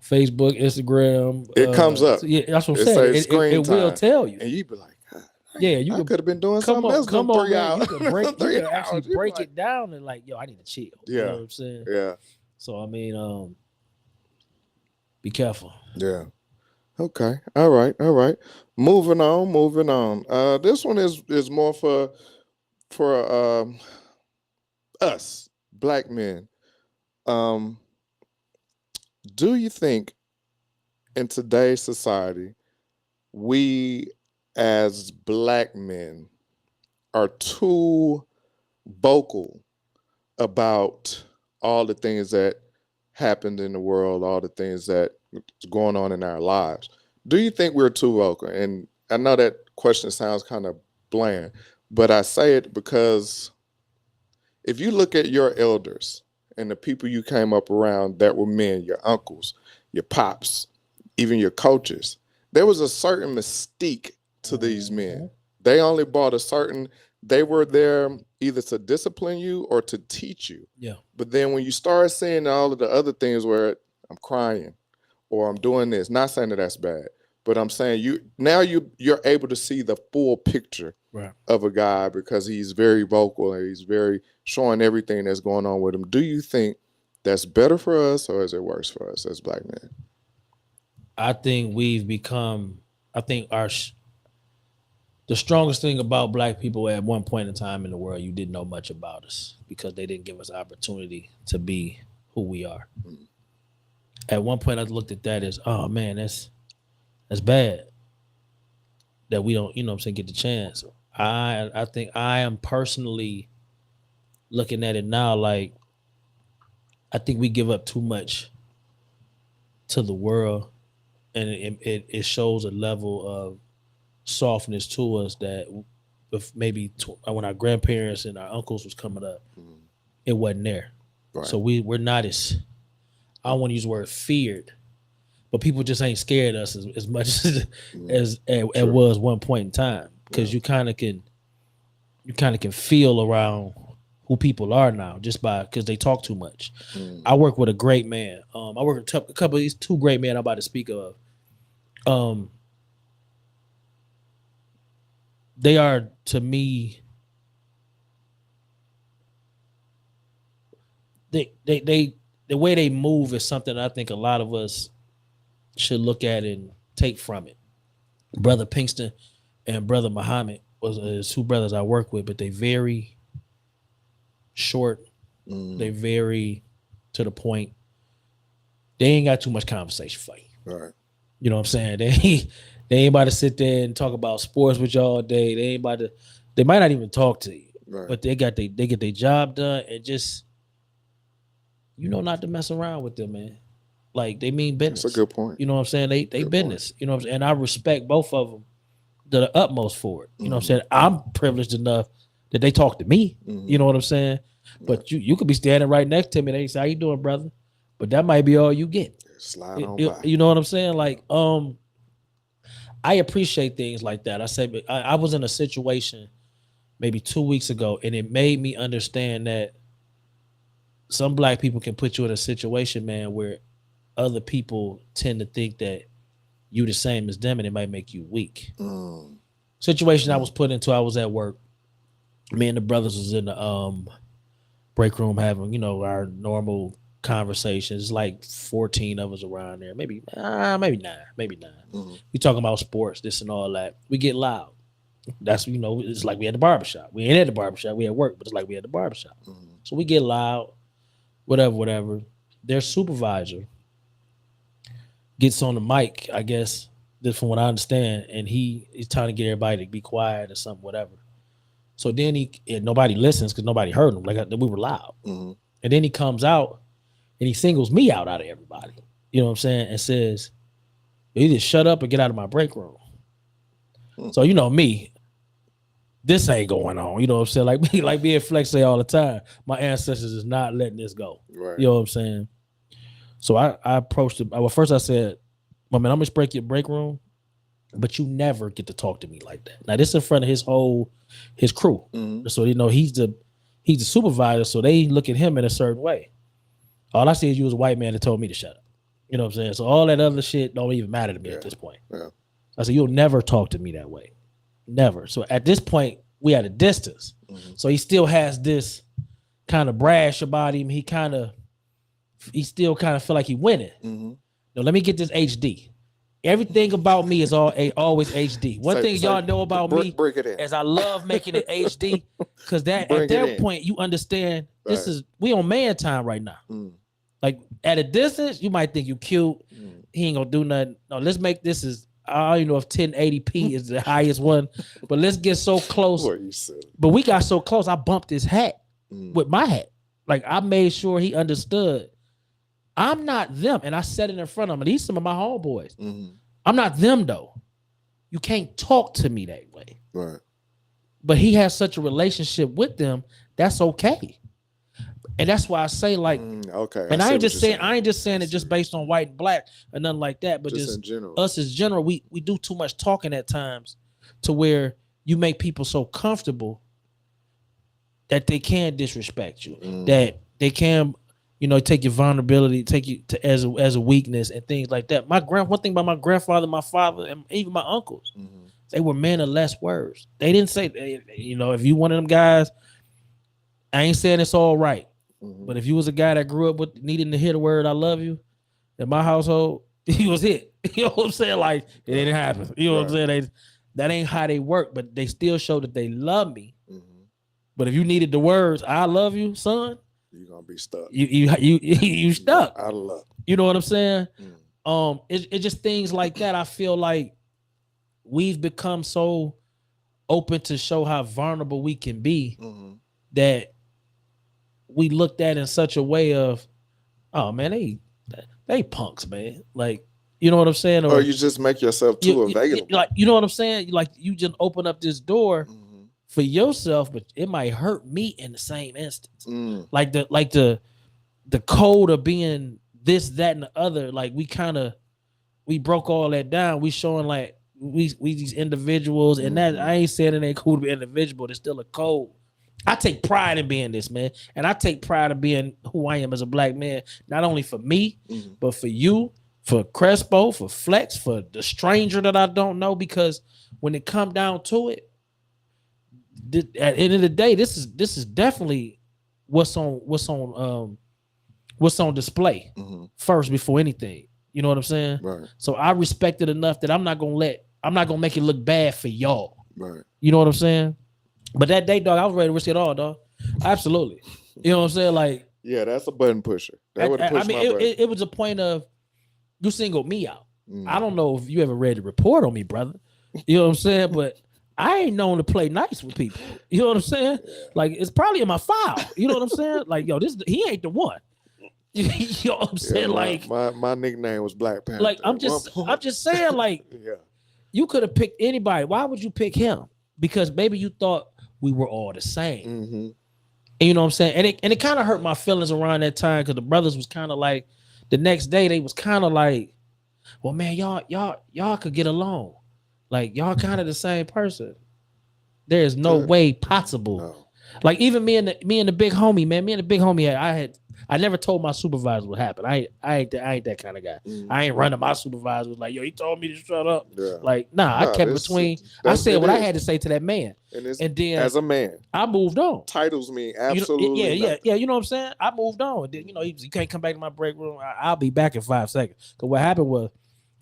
Facebook, Instagram. It comes up. So yeah, that's what I'm It saying. says screen It will time, tell you. and you be like, God, Yeah, you I could could have been doing come something on, else them come on, 3 hours. man. You could break. Them You three could actually hours. You be break like, it down and like, yo, I need to chill. You know yeah, what I'm saying? yeah, So I mean, be careful. yeah. Okay. All right. All right. Moving on. Moving on. This one is more for us black men. Um, do you think in today's society we as black men are too vocal about all the things that happened in the world, all the things that's going on in our lives? Do you think we're too vocal? And I know that question sounds kind of bland, but I say it because if you look at your elders and the people you came up around that were men, your uncles, your pops, even your coaches, there was a certain mystique to these men. Mhm. They only brought a certain, they were there either to discipline you or to teach you. Yeah. But then when you start seeing all of the other things where I'm crying or I'm doing this, not saying that that's bad, but I'm saying you're able to see the full picture Right. of a guy because he's very vocal and he's very showing everything that's going on with him. Do you think that's better for us or is it worse for us as black men? I think we've become. I think the strongest thing about black people at one point in time in the world, you didn't know much about us because they didn't give us opportunity to be who we are. Mm. At one point, I looked at that as, oh man, that's bad that we don't, what I'm saying, get the chance. I think I am personally looking at it now like I think we give up too much to the world, and it shows a level of softness to us that if maybe when our grandparents and our uncles was coming up, Mm. it wasn't there. Right. So we're not as, I don't want to use the word feared, but people just ain't scared of us as much Mm. as it True. was one point in time Yeah. because you kind of can feel around who people are now just by because they talk too much. Mm. I work with a great man. I work with a couple of these two great men I'm about to speak of. Um, they are to me. They the way they move is something I think a lot of us should look at and take from it. Brother Pinkston and Brother Muhammad was two brothers I work with, but they very short. They Mm. very to the point. They ain't got too much conversation for you. Right. You know what I'm saying? They ain't about to sit there and talk about sports with you all day. They ain't about to. They might not even talk to you, Right. but they get their job done and just not to mess around with them, man. Like they mean That's a business. good point. You know what I'm saying? They Good point. business. You know what I'm saying? And I respect both of them to the utmost for it. You know what I'm Mm-hmm. saying? I'm privileged enough that they talk to me. You Mm-hmm. know what I'm saying? Right. But you could be standing right next to me and they say, "How you doing, brother?" But that might be all you get. Slide on by. You know what I'm saying? Yeah. Like, I appreciate things like that. I said I was in a situation maybe 2 weeks ago, and it made me understand that some black people can put you in a situation, man, where other people tend to think that you the same as them, and it might make you weak. Mm. Situation I was Mm. put into, I was at work. Me and the brothers was in the break room having, our normal conversations. Like 14 of us around there, maybe nine. Mm. We talking about sports, this and all that. We get loud. That's it's like we at the barbershop. We ain't at the barbershop. We at work, but it's like we at the barbershop. Mm. So we get loud, whatever. Their supervisor gets on the mic, I guess, this from what I understand, and he's trying to get everybody to be quiet or something, whatever. So then and nobody listens because nobody heard him. Like we were loud. Mm. And then he comes out and he singles me out of everybody. You know what I'm saying? And says, "You either shut up or get out of my break room." Mm. So me, this ain't going on. You know what I'm saying? Like me, like me and Flex say all the time, my ancestors is not letting this go. Right. You know what I'm saying? So I approached him. Well, first I said, "Well, man, I'm gonna break your break room, but you never get to talk to me like that." Now this in front of his crew. Mm. So he's the supervisor, so they look at him in a certain way. All I see is you was a white man that told me to shut up. You know what I'm saying? So all that other shit don't even matter to me at Yeah. this point. Yeah. I said, you'll never talk to me that way. Never. So at this point, we at a distance. Mm-hmm. So he still has this kind of brash about him. He still kind of feel like he winning. Mm-hmm. No, let me get this HD. Everything about me is always HD. One thing y'all know about me break it in. is I love making it HD because that Bring at it that in. point you understand this Right. is we on man time right now. Mm. Like at a distance, you might think you cute. Mm. He ain't gonna do nothing. No, let's make this is I don't even know if 1080p is the highest one, but let's get so close. What you said. But we got so close, I bumped his hat Mm. with my hat. Like I made sure he understood I'm not them. And I said it in front of him. And these some of my homeboys. Mm-hmm. I'm not them though. You can't talk to me that way. Right. But he has such a relationship with them, that's okay. And that's why I say, like, okay. and I ain't just saying it just based on white and black or nothing like that, but just in general. us as general, we do too much talking at times to where you make people so comfortable that they can disrespect you, that they can, take your vulnerability, take you to as a weakness and things like that. One thing about my grandfather, my father, and even my uncles, they were men of less words. They didn't say, if you one of them guys, I ain't saying it's all right. But if you was a guy that grew up with needing to hear the word "I love you" in my household, he was hit. You know what I'm saying? Like it didn't happen. You know what I'm saying? That ain't how they work, but they still show that they love me. But if you needed the words "I love you, son," you're gonna be stuck. You stuck. I love. You know what I'm saying? It's just things like that. I feel like we've become so open to show how vulnerable we can be that we looked at in such a way of, oh man, they punks, man. Like, you know what I'm saying? Or you just make yourself too available. Like, you know what I'm saying? Like you just open up this door for yourself, but it might hurt me in the same instance. Like the code of being this, that, and the other. Like we broke all that down. We showing like we these individuals, and that I ain't saying it ain't cool to be individual. There's still a code. I take pride in being this, man. And I take pride in being who I am as a black man, not only for me, but for you, for Crespo, for Flex, for the stranger that I don't know. Because when it come down to it, at the end of the day, this is definitely what's on display first before anything. You know what I'm saying? Right. So I respect it enough that I'm not gonna make it look bad for y'all. Right. You know what I'm saying? But that day, dog, I was ready to risk it all, dog. Absolutely. You know what I'm saying? Like, yeah, that's a button pusher. That would push my button. It was a point of you singled me out. I don't know if you ever read the report on me, brother. You know what I'm saying? But I ain't known to play nice with people. You know what I'm saying? Like, it's probably in my file. You know what I'm saying? Like, yo, he ain't the one. You know what I'm saying? Like, my nickname was Black Panther. Like, I'm just saying, like, you could have picked anybody. Why would you pick him? Because maybe you thought we were all the same. And you know what I'm saying? And it kind of hurt my feelings around that time because the brothers was kind of like, the next day they was kind of like, well, man, y'all could get along. Like, y'all kind of the same person. There's no way possible. No. Like, even me and the big homie, man, I never told my supervisor what happened. I ain't that kind of guy. I ain't running my supervisor like, yo, he told me to shut up. Yeah. Like, I kept between. I said what I had to say to that man. And then as a man, I moved on. Titles me absolutely. Yeah. You know what I'm saying? I moved on. Then, you can't come back to my break room. I'll be back in 5 seconds. Because what happened was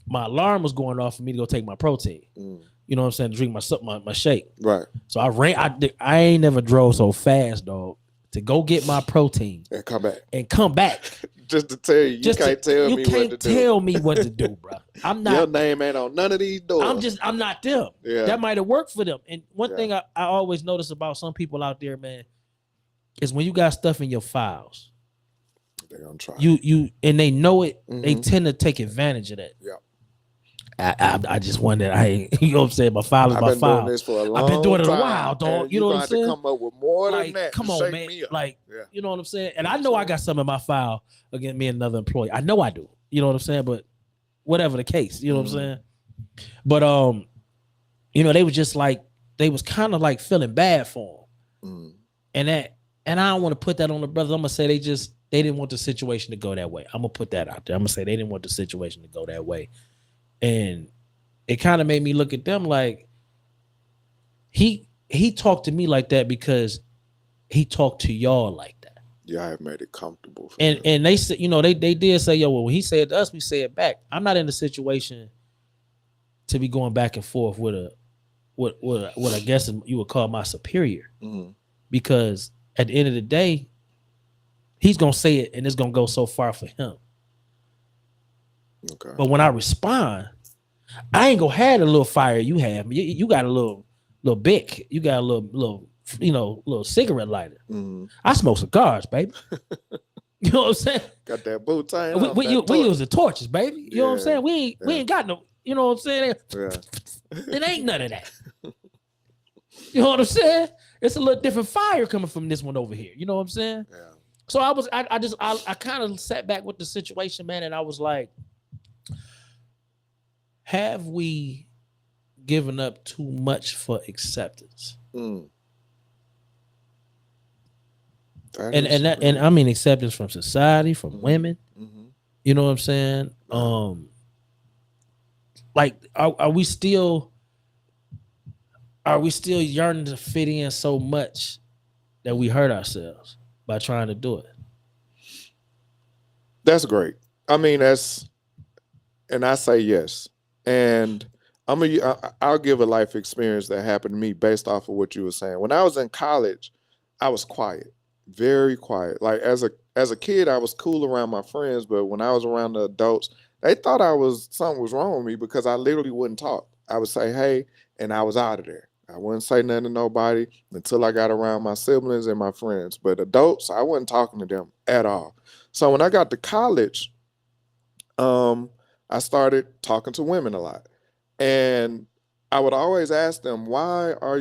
my alarm was going off for me to go take my protein. You know what I'm saying? To drink my shake. Right. So I ran. I ain't never drove so fast, dog, to go get my protein and come back. Just to tell you, you can't tell me what to do. You can't tell me what to do, bro. I'm not. Your name ain't on none of these doors. I'm not them. Yeah. That might have worked for them. And one thing I always notice about some people out there, man, is when you got stuff in your files, they're gonna try. You and they know it. They tend to take advantage of that. Yeah. I just wonder. You know what I'm saying? My file is my file. I've been doing this for a long time. I've been doing it a while, dog. You know what I'm saying? Come up with more than that. Come on, man. Like, you know what I'm saying? And I know I got some in my file against me and another employee. I know I do. You know what I'm saying? But whatever the case, you know what I'm saying? But they was just like, they was kind of like feeling bad for him. And I don't want to put that on the brothers. I'm gonna say they just they didn't want the situation to go that way. I'm gonna put that out there. I'm gonna say they didn't want the situation to go that way, and it kind of made me look at them like he talked to me like that because he talked to y'all like that. Yeah, I have made it comfortable for And him. and they said, they did say, yo, well, when he said it to us, we say it back. I'm not in a situation to be going back and forth with a what I guess you would call my superior, Mm-hmm. because at the end of the day, he's gonna say it and it's gonna go so far for him. Okay. But when I respond, I ain't gonna have the little fire you have. You got a little bic. You got a little little cigarette lighter. Mm-hmm. I smoke cigars, baby. You know what I'm saying? Got that bow tie We on, we, that we torch. use the torches, baby. You know what I'm Yeah, saying? We yeah, ain't got no. You know what I'm saying? yeah. It ain't none of that. You know what I'm saying? It's a little different fire coming from this one over here. You know what I'm saying? Yeah. So I kind of sat back with the situation, man, and I was like, have we given up too much for acceptance? Mm, that And is and that and very. I mean acceptance from society, from Mm-hmm. women. Mm-hmm. You know what I'm saying? Yeah. Like are we still yearning to fit in so much that we hurt ourselves by trying to do it? That's great. I mean, and I say yes. And I'll give a life experience that happened to me based off of what you were saying. When I was in college, I was quiet, very quiet. Like as a kid, I was cool around my friends, but when I was around the adults, they thought I was something was wrong with me because I literally wouldn't talk. I would say hey, and I was out of there. I wouldn't say nothing to nobody until I got around my siblings and my friends. But adults, I wasn't talking to them at all. So when I got to college, um, I started talking to women a lot. And I would always ask them, why were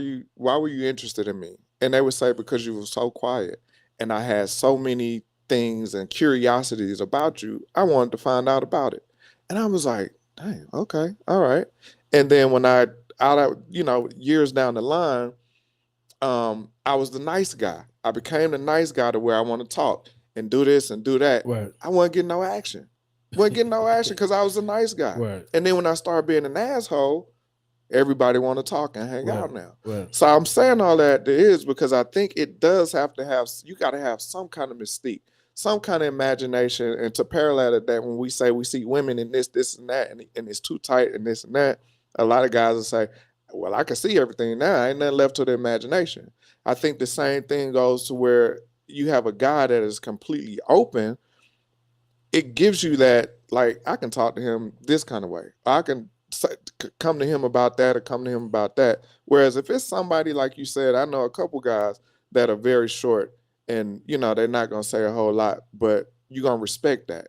you interested in me? And they would say, because you were so quiet. And I had so many things and curiosities about you. I wanted to find out about it. And I was like, dang, okay, all right. And then when years down the line, I was the nice guy. I became the nice guy to where I want to talk and do this and do that. Right. I wasn't getting no action. Wasn't getting no action because I was a nice guy. Right. And then when I started being an asshole, everybody want to talk and hang Right. out now. Right. So I'm saying all that there is because I think it does have to have, you got to have some kind of mystique, some kind of imagination. And to parallel it, that when we say we see women in this and that, and it's too tight and this and that, a lot of guys will say, well, I can see everything now. Ain't nothing left to the imagination. I think the same thing goes to where you have a guy that is completely open. It gives you that, like, I can talk to him this kind of way. I can come to him about that or come to him about that. Whereas if it's somebody like you said, I know a couple guys that are very short, and they're not gonna say a whole lot, but you're gonna respect that,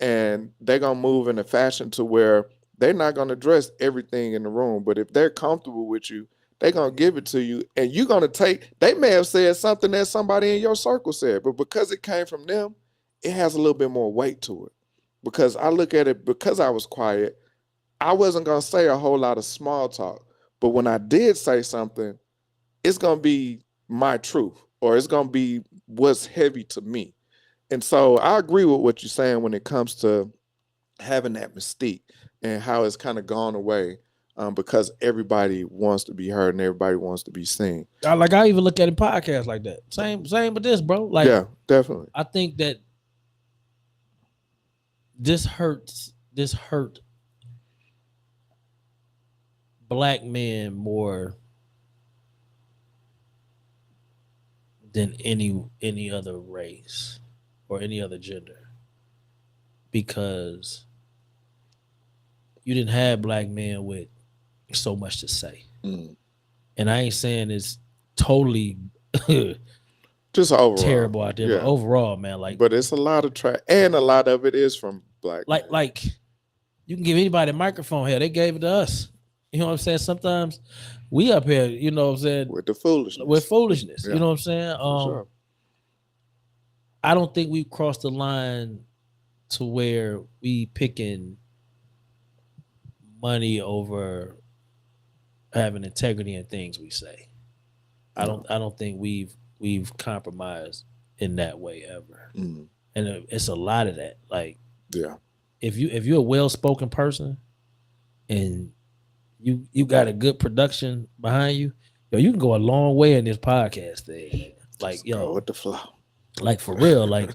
and they're gonna move in a fashion to where they're not gonna address everything in the room. But if they're comfortable with you, they're gonna give it to you, and you're gonna take. They may have said something that somebody in your circle said, but because it came from them, it has a little bit more weight to it. Because I look at it, because I was quiet, I wasn't gonna say a whole lot of small talk. But when I did say something, it's gonna be my truth, or it's gonna be what's heavy to me. And so I agree with what you're saying when it comes to having that mystique and how it's kind of gone away, because everybody wants to be heard and everybody wants to be seen. I even look at it podcasts like that. Same with this, bro. Like Yeah, definitely. I think that this hurt black men more than any other race or any other gender, because you didn't have black men with so much to say. Mm. And I ain't saying it's totally Just overall, terrible out there, but yeah. overall, man, But it's a lot of trash, and a lot of it is from black men like you can give anybody a microphone here. They gave it to us. You know what I'm saying? Sometimes we up here, you know what I'm saying, with the with foolishness. foolishness. You Yeah, know what I'm saying? for sure. I don't think we've crossed the line to where we picking money over having integrity in things we say. I No. don't I don't think we've compromised in that way ever. Mm. and it's a lot of that. Like Yeah. if you're a well spoken person and you got a good production behind you, yo, you can go a long way in this podcast thing, man. Like Just go yo, with the flow. like for real, like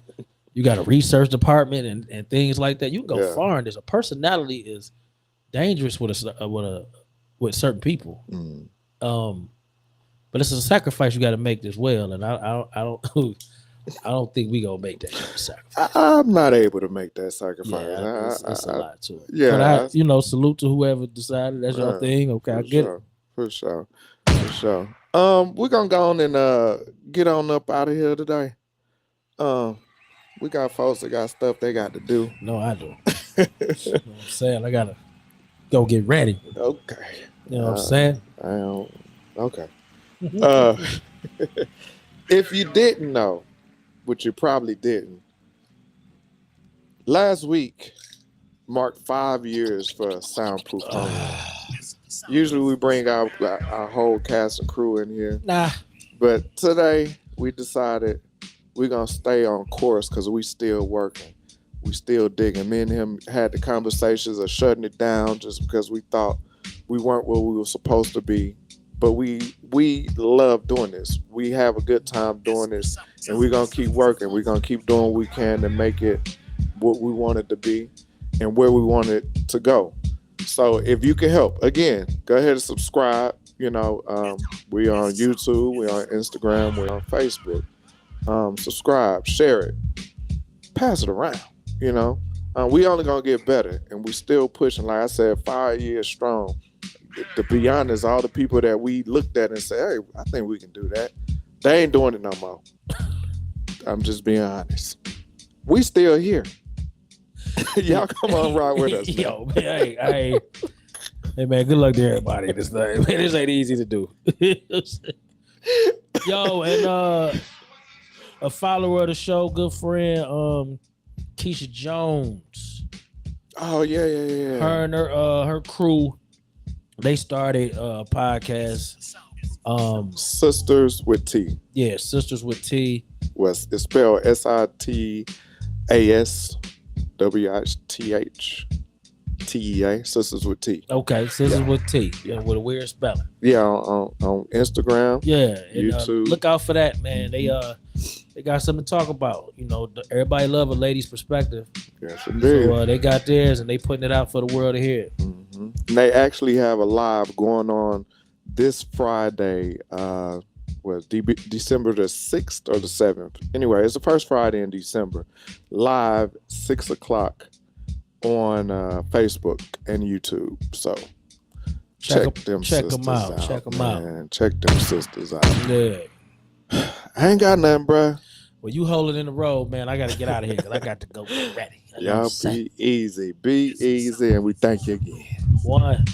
you got a research department and things like that. You can go Yeah. far in this. A personality is dangerous with certain people. Mm. Um, but it's a sacrifice you got to make as well. And I don't I don't think we gonna make that kind of sacrifice. I'm not able to make that sacrifice. Yeah, it's a lot too. But Yeah, I salute to whoever decided that's your thing. Okay, I for get it. sure, for sure, for sure. We're gonna go on and get on up out of here today. Um, we got folks that got stuff they got to do. No, I do. You know what I'm saying? I gotta go get ready. Okay. You know what I'm saying? I don't. Okay. Uh, if you didn't know, which you probably didn't, last week marked 5 years for Soundproof Homeland. Usually we bring our whole cast and crew in here, Nah. but today we decided we're gonna stay on course because we still working, we still digging. Me and him had the conversations of shutting it down just because we thought we weren't where we were supposed to be. But we love doing this. We have a good time doing this, and we're gonna keep working. We're gonna keep doing what we can to make it what we want it to be and where we want it to go. So if you can help, again, go ahead and subscribe. We on YouTube, we on Instagram, we on Facebook. Subscribe, share it, pass it around. You know, we only gonna get better, and we still pushing. Like I said, 5 years strong. To be honest, all the people that we looked at and said, "Hey, I think we can do that," they ain't doing it no more. I'm just being honest. We still here. Y'all come on ride with us. Man. Yo, man, hey man, good luck to everybody in this thing. Man, this ain't easy to do. Yo, and a follower of the show, good friend, Keisha Jones. Oh yeah. Her and her crew, they started a podcast. Sisters with T. Yeah, Sisters with T. It's spelled SITASWITHTEA. Sisters with T. Okay, Sisters with T. Yeah, with a weird spelling. Yeah, on Instagram. Yeah, and, YouTube. Look out for that, man. They got something to talk about. You know, everybody love a lady's perspective. Yes, indeed. So they got theirs and they putting it out for the world to hear. Mm-hmm. And they actually have a live going on this Friday. December the 6th or the 7th. Anyway, it's the first Friday in December. Live 6:00 on Facebook and YouTube. So check them out. Check them out. Check them sisters out. Yeah. I ain't got nothing, bro. Well, you hold it in the road, man. I got to get out of here because I got to go get ready. Y'all be easy. Be easy, and we thank you again. One.